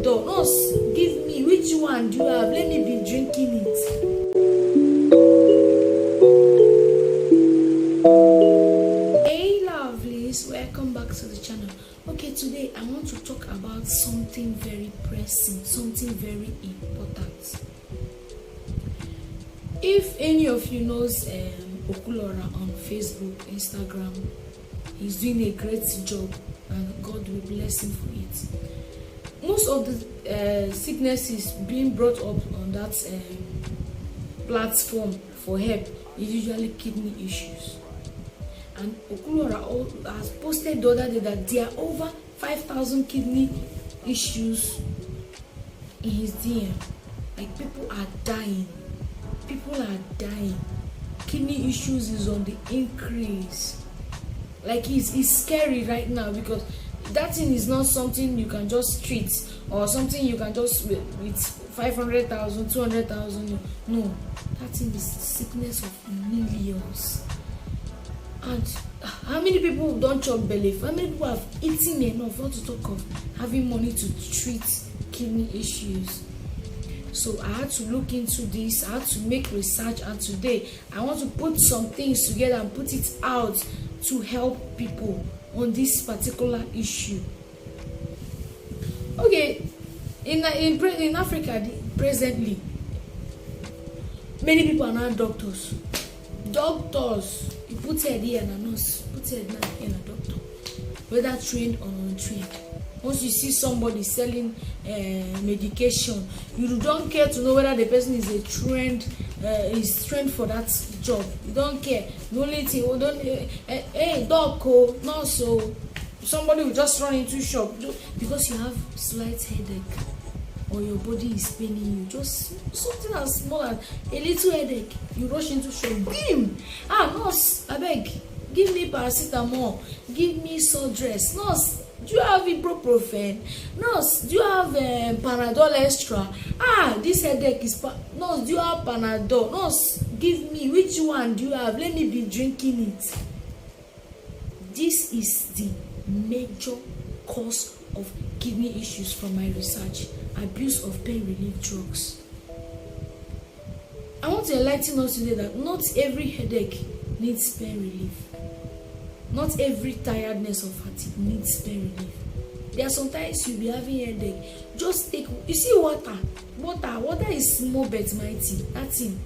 Panadol. Nurse, give me, which one do you have? Let me be drinking it. Hey lovelies, welcome back to the channel. Okay, today I want to talk about something very pressing, something very important. If any of you knows Okulora on Facebook, Instagram, he's doing a great job and God will bless him for it. Most of the sicknesses being brought up on that platform for help is usually kidney issues. And Okulora has posted the other day that there are over 5,000 kidney issues in his DM. Like, people are dying. People are dying. Kidney issues is on the increase. Like, it's scary right now because that thing is not something you can just treat or something you can just with 500,000, 200,000. No, that thing is sickness of millions. And how many people don't chop belief? How many people have eaten enough, not to talk of having money to treat kidney issues? So I had to look into this, I had to make research, and today I want to put some things together and put it out to help people on this particular issue. Okay, in Africa presently, many people are now doctors. Doctors, you put head here and a nurse, put head now here and a doctor, whether trained or untrained. Once you see somebody selling medication, you don't care to know whether the person is trained for that job. You don't care. The only thing, hey doc, not so. Somebody will just run into shop because you have slight headache or your body is paining you. Just something as small as a little headache, you rush into shop. Bim! Nurse, I beg, give me paracetamol, give me Sudress. Nurse, do you have ibuprofen? Nurse, do you have Panadol extra? This headache is nurse, do you have Panadol? Nurse, give me, which one do you have? Let me be drinking it. This is the major cause of kidney issues from my research: abuse of pain relief drugs. I want to enlighten us today that not every headache needs pain relief. Not every tiredness or fatigue needs pain relief. There are sometimes you'll be having a headache. Just take, you see, water. Water is small but mighty. That thing.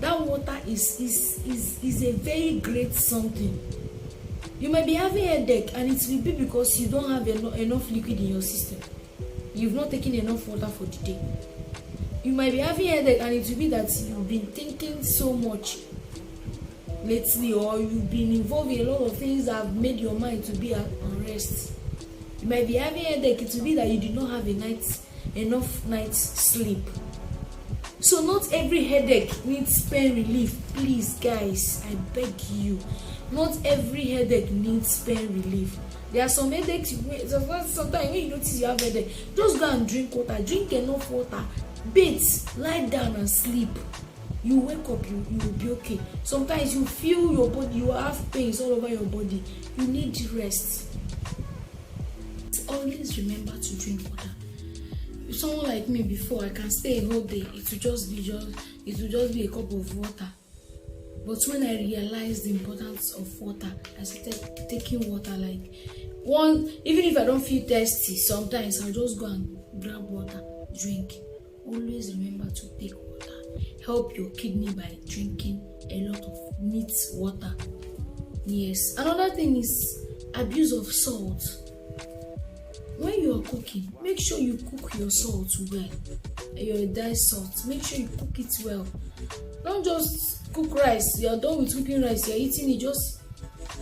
That water is a very great something. You might be having a headache and it will be because you don't have enough liquid in your system. You've not taken enough water for the day. You might be having a headache and it will be that you've been thinking so much lately, or you've been involved in a lot of things that have made your mind to be at rest. You might be having a headache, it will be that you did not have enough night's sleep. So not every headache needs pain relief. Please guys, I beg you, not every headache needs pain relief. There are some headaches, sometimes when you notice you have a headache, just go and drink water. Drink enough water, bathe, lie down and sleep. You wake up, you will be okay. Sometimes you feel your body, you have pains all over your body. You need rest. Always remember to drink water. If someone like me before, I can stay a whole day, it will just be a cup of water. But when I realized the importance of water, I started taking water like even if I don't feel thirsty, sometimes I'll just go and grab water, drink. Always remember to take water. Help your kidney by drinking a lot of neat water. Yes. Another thing is abuse of salt. When you are cooking, make sure you cook your salt well. Your dyed salt, make sure you cook it well. Don't just cook rice. You are done with cooking rice, you are eating it, just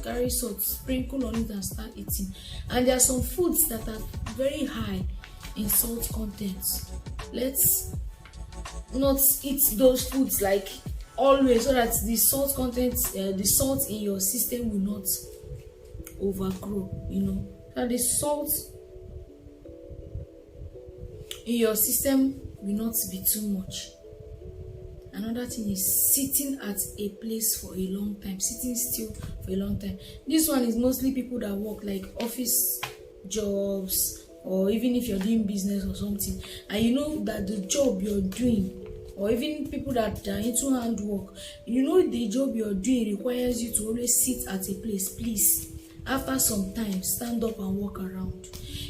carry salt, sprinkle on it and start eating. And there are some foods that are very high in salt content. Let's not eat those foods like always, so that the salt content, the salt in your system will not overgrow. So the salt in your system will not be too much. Another thing is sitting at a place for a long time, sitting still for a long time. This one is mostly people that work like office jobs, or even if you're doing business or something, and you know that the job you're doing, or even people that are into handwork, you know the job you're doing requires you to always sit at a place, please, after some time, stand up and walk around.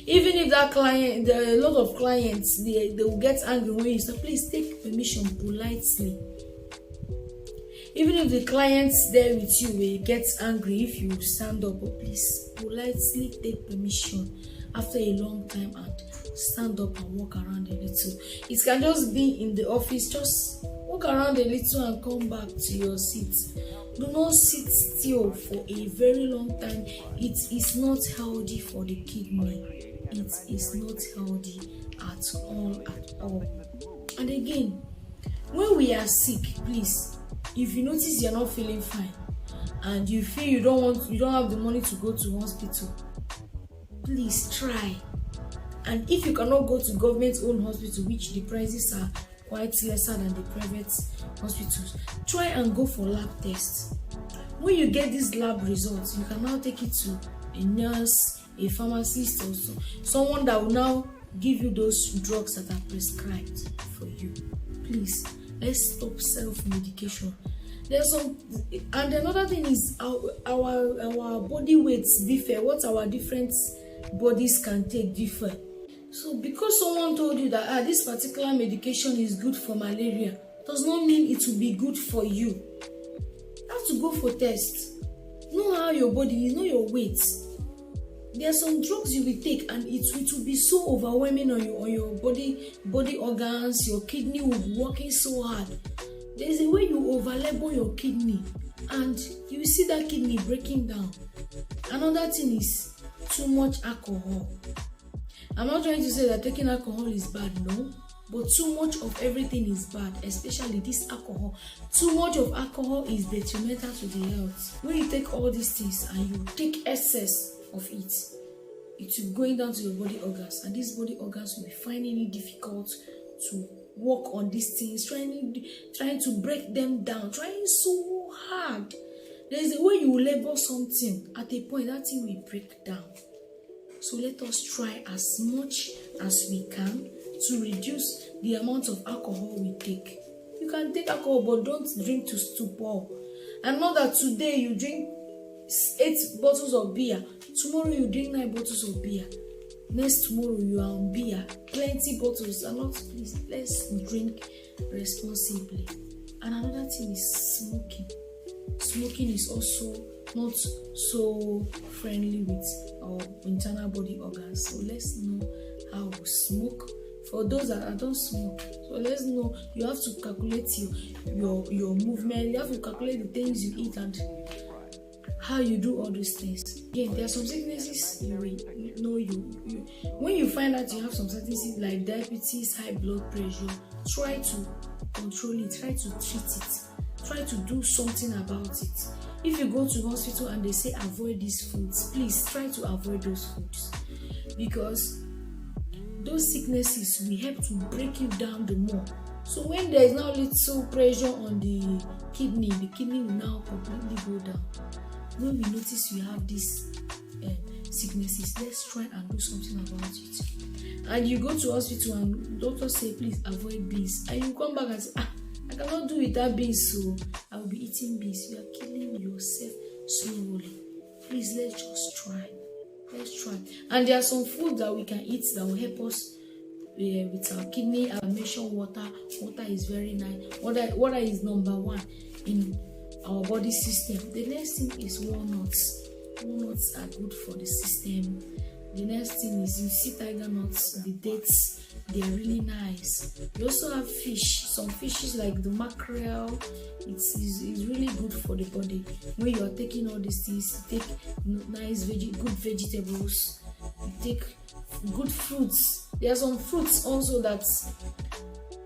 Even if that client, there are a lot of clients, they will get angry when you say, please take permission politely. Even if the clients there with you will get angry if you stand up, but please politely take permission after a long time and stand up and walk around a little. It can just be in the office, just walk around a little and come back to your seat. Do not sit still for a very long time. It is not healthy for the kidney. It is not healthy at all. And again, when we are sick, please, if you notice you're not feeling fine and you feel you don't have the money to go to hospital, please try. And if you cannot go to government-owned hospital, which the prices are quite lesser than the private hospitals, try and go for lab tests. When you get these lab results, you can now take it to a nurse, a pharmacist, also someone that will now give you those drugs that are prescribed for you. Please, let's stop self-medication. There's some, and another thing is our body weights differ. What our different bodies can take differ. So because someone told you that this particular medication is good for malaria, does not mean it will be good for you. You have to go for tests. Know how your body is, know your weight. There are some drugs you will take and it will be so overwhelming on your body organs. Your kidney will be working so hard. There is a way you overlabor your kidney and you will see that kidney breaking down. Another thing is too much alcohol. I'm not trying to say that taking alcohol is bad, no, but too much of everything is bad, especially this alcohol. Too much of alcohol is detrimental to the health. When you take all these things and you take excess of it, it will going down to your body organs, and these body organs will be finding it difficult to work on these things, trying to break them down, trying so hard. There is a way you will labor something, at a point that thing will break down. So let us try as much as we can to reduce the amount of alcohol we take. You can take alcohol, but don't drink to stupor. And not that today you drink 8 bottles of beer, tomorrow you drink 9 bottles of beer, next tomorrow you are on beer, plenty bottles. And not, please, let's drink responsibly. And another thing is smoking. Smoking is also not so friendly with our internal body organs. So let's know how we smoke. For those that don't smoke, so let's know, you have to calculate your movement. You have to calculate the things you eat and how you do all those things. Again, there are some sicknesses when you find out you have some sicknesses like diabetes, high blood pressure, try to control it, try to treat it, try to do something about it. If you go to hospital and they say avoid these foods, please try to avoid those foods, because those sicknesses will help to break you down the more. So when there is now little pressure on the kidney will now completely go down. When we notice we have these sicknesses, let's try and do something about it. And you go to hospital and doctor say please avoid beans, and you come back and say I cannot do without beans, so I will be eating beans. You are killing yourself slowly. Please, let's just try. Let's try. And there are some food that we can eat that will help us with our kidney. I mentioned water. Water is very nice. Water is number 1 in our body system. The next thing is walnuts. Walnuts are good for the system. The next thing is you see tiger nuts, the dates. They are really nice. We also have fish. Some fishes like the mackerel, it's really good for the body. When you are taking all these things, you take nice good vegetables, you take good fruits. There are some fruits also that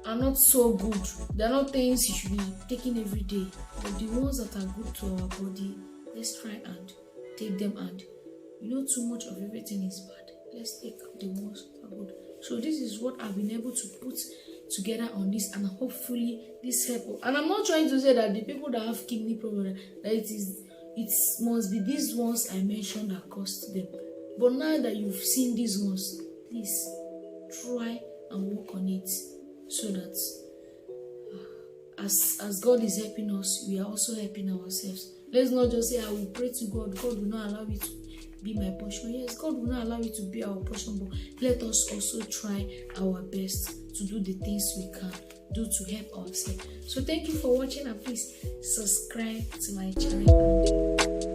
are not so good. They are not things you should be taking every day, but the ones that are good to our body, let's try and take them. And too much of everything is bad. Let's take the ones that are good. So this is what I've been able to put together on this, and hopefully this help. And I'm not trying to say that the people that have kidney problem, that it must be these ones I mentioned that caused them. But now that you've seen these ones, please try and work on it, so that as God is helping us, we are also helping ourselves. Let's not just say, I will pray to God, God will not allow it to be my portion. Yes, God will not allow it to be our portion, but let us also try our best to do the things we can do to help ourselves. So thank you for watching, and please subscribe to my channel.